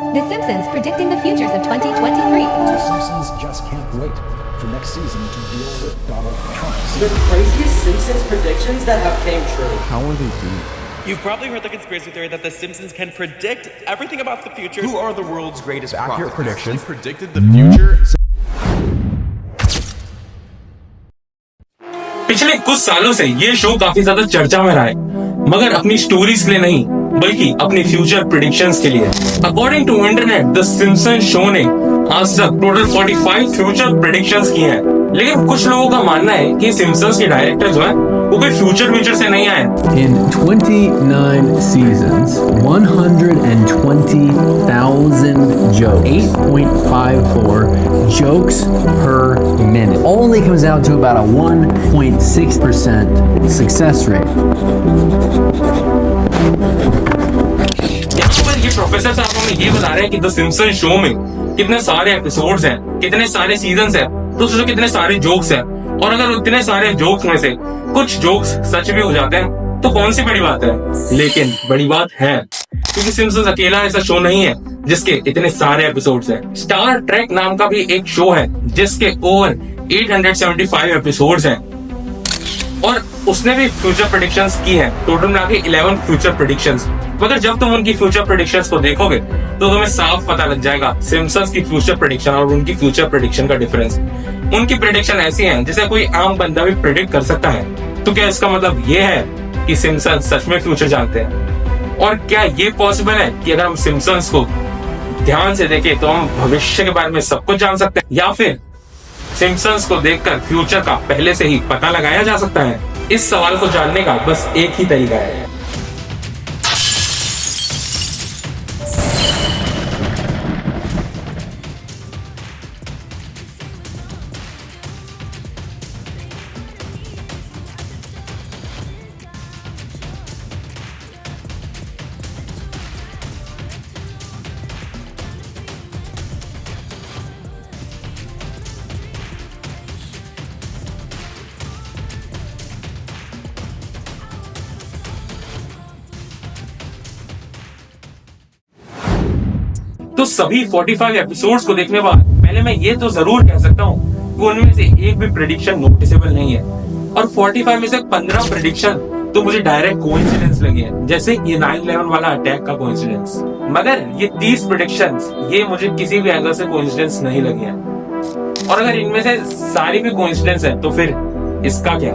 The Simpsons predicting the futures of 2023. The Simpsons just can't wait for next season to deal with Donald Trump. The craziest Simpsons predictions that have came true. How are they doing? You've probably heard the conspiracy theory that The Simpsons can predict everything about the future. Who are the world's greatest Accurate predictions. predicted the future? पिछले कुछ सालों से ये show काफी ज्यादा चर्चा में रहा है, मगर अपनी स्टोरीज के लिए नहीं बल्कि अपनी फ्यूचर प्रेडिक्शंस के लिए। According to internet, the Simpsons show ने आज तक टोटल 45 फ्यूचर प्रेडिक्शंस की हैं। लेकिन कुछ लोगों का मानना है कि सिम्पसन्स के डायरेक्टर जो है वो कोई फ्यूचर से नहीं आए। In 29 seasons, 120,000 jokes, 8.54 jokes per minute. Only comes out to about a 1.6% success rate. यहाँ पर ये प्रोफेसर साहब हमें ये बता रहे हैं कि द सिम्पसन्स शो में कितने सारे एपिसोड्स हैं, कितने सारे सीजन्स हैं, तो सोचो कितने सारे जोक्स हैं। और अगर उतने सारे जोक्स में से कुछ जोक्स सच भी हो जाते हैं तो कौन सी बड़ी बात है। लेकिन बड़ी बात है, क्योंकि सिम्पसन्स अकेला ऐसा शो नहीं है जिसके इतने सारे एपिसोड्स हैं। स्टार ट्रेक नाम का भी एक शो है जिसके ओवर 875 एपिसोड्स हैं और उसने भी फ्यूचर प्रेडिक्शंस की हैं। टोटल मिला के 11 फ्यूचर प्रेडिक्शंस। मगर जब तुम उनकी फ्यूचर प्रेडिक्शंस को देखोगे तो तुम्हें साफ पता लग जाएगा सिम्पसन्स की फ्यूचर प्रेडिक्शन और उनकी फ्यूचर प्रेडिक्शन का डिफरेंस। उनकी प्रेडिक्शन ऐसी है जिसे कोई आम बंदा भी प्रेडिक्ट कर सकता है। तो क्या इसका मतलब ये है कि सिम्पसन्स सच में फ्यूचर जानते हैं? और क्या ये पॉसिबल है कि अगर हम सिम्पसन्स को ध्यान से देखें तो हम भविष्य के बारे में सब कुछ जान सकते हैं, या फिर सिम्पसन्स को देखकर फ्यूचर का पहले से ही पता लगाया जा सकता है? इस सवाल को जानने का बस एक ही तरीका है। तो सभी 45 एपिसोड्स को देखने बाद पहले मैं ये तो जरूर कह सकता हूँ कि उनमें से एक भी प्रेडिक्शन नोटिसेबल नहीं है। और 45 में से 15 प्रेडिक्शन तो मुझे डायरेक्ट कोइंसिडेंस लगी है, जैसे ये 9/11 वाला अटैक का कोइंसिडेंस। मगर ये 30 प्रेडिक्शंस ये मुझे किसी भी एंगल से कोइंसिडेंस नहीं लगी है। और अगर इनमें से सारी भी कोइंसिडेंस है तो फिर इसका क्या?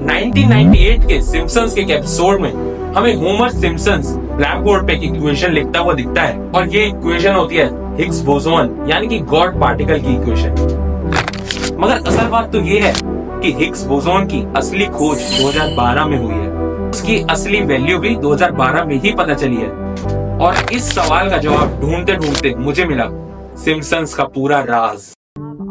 1998 के सिम्पसन्स के एपिसोड में हमें होमर सिम्पसन ब्लैक बोर्ड पे एक इक्वेशन लिखता हुआ दिखता है और ये इक्वेशन होती है हिग्स बोसोन यानी कि गॉड पार्टिकल की इक्वेशन। मगर असल बात तो ये है कि हिग्स बोसोन की असली खोज 2012 में हुई है। उसकी असली वैल्यू भी 2012 में ही पता चली है। और इस सवाल का जवाब ढूंढते ढूंढते मुझे मिला सिम्पसन्स का पूरा राज।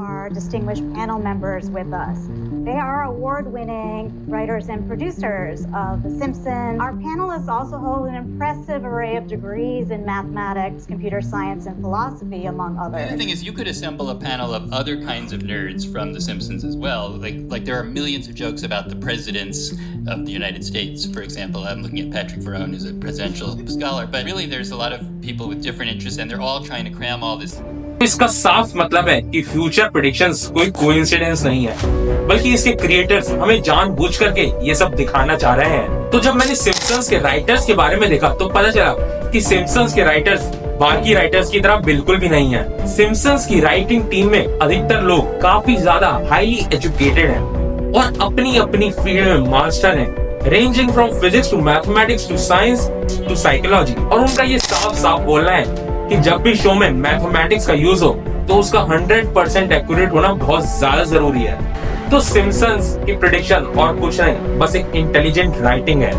Our distinguished panel members with us. They are award-winning writers and producers of The Simpsons. Our panelists also hold an impressive array of degrees in mathematics, computer science, and philosophy, among others. The other thing is you could assemble a panel of other kinds of nerds from The Simpsons as well. Like there are millions of jokes about the presidents of the United States. For example, I'm looking at Patrick Verone, who's a presidential scholar. But really there's a lot of people with different interests and they're all trying to cram all this. इसका साफ मतलब है कि future predictions कोई coincidence नहीं है, बल्कि इसके क्रिएटर्स हमें जानबूझ करके ये सब दिखाना चाह रहे हैं। तो जब मैंने सिम्पसन्स के राइटर्स के बारे में देखा तो पता चला कि सिम्पसन्स के राइटर्स बाकी राइटर्स की तरह बिल्कुल भी नहीं है। सिम्पसन्स की राइटिंग टीम में अधिकतर लोग काफी ज्यादा हाईली एजुकेटेड हैं और अपनी अपनी फील्ड में मास्टर हैं, ranging from physics to mathematics to science to psychology. और उनका ये साफ साफ बोलना है कि जब भी शो में मैथमेटिक्स का यूज हो तो उसका 100% एक्यूरेट होना बहुत ज्यादा जरूरी है। तो सिम्पसन्स की प्रेडिक्शन और कुछ नहीं, बस एक इंटेलिजेंट राइटिंग है।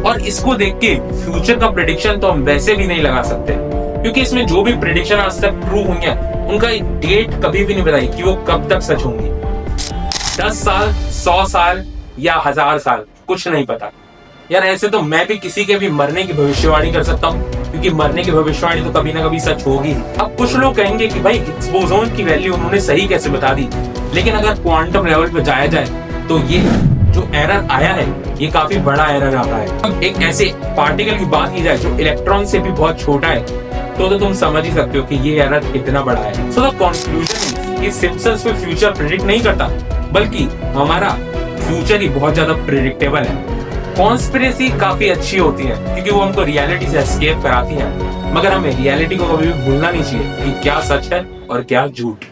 और इसको देख के फ्यूचर का प्रेडिक्शन तो हम वैसे भी नहीं लगा सकते, क्योंकि इसमें जो भी प्रेडिक्शन आज तक प्रूव हुई है उनका डेट कभी भी नहीं बताई कि वो कब तक सच होंगी। 10 साल, 100 साल या 1000 साल, कुछ नहीं पता। यार ऐसे तो मैं भी किसी के भी मरने की भविष्यवाणी कर सकता हूँ, क्योंकि मरने की भविष्यवाणी तो कभी ना कभी सच होगी। अब कुछ लोग कहेंगे कि भाई हिग्स बोसोन की वैल्यू उन्होंने सही कैसे बता दी, लेकिन अगर क्वांटम लेवल पे जाया जाए तो ये जो एरर आया है ये काफी बड़ा एरर आता है। अब एक ऐसे पार्टिकल की बात की जाए जो इलेक्ट्रॉन से भी बहुत छोटा है तो तुम समझ ही सकते हो कि ये एरर कितना बड़ा है। So the conclusion is Simpsons में फ्यूचर प्रेडिक्ट नहीं करता, बल्कि हमारा फ्यूचर ही बहुत ज्यादा प्रेडिक्टेबल है। कॉन्स्पिरेसी काफी अच्छी होती है क्योंकि वो हमको रियलिटी से एस्केप कराती है, मगर हमें रियलिटी को कभी भी भूलना नहीं चाहिए कि क्या सच है और क्या झूठ।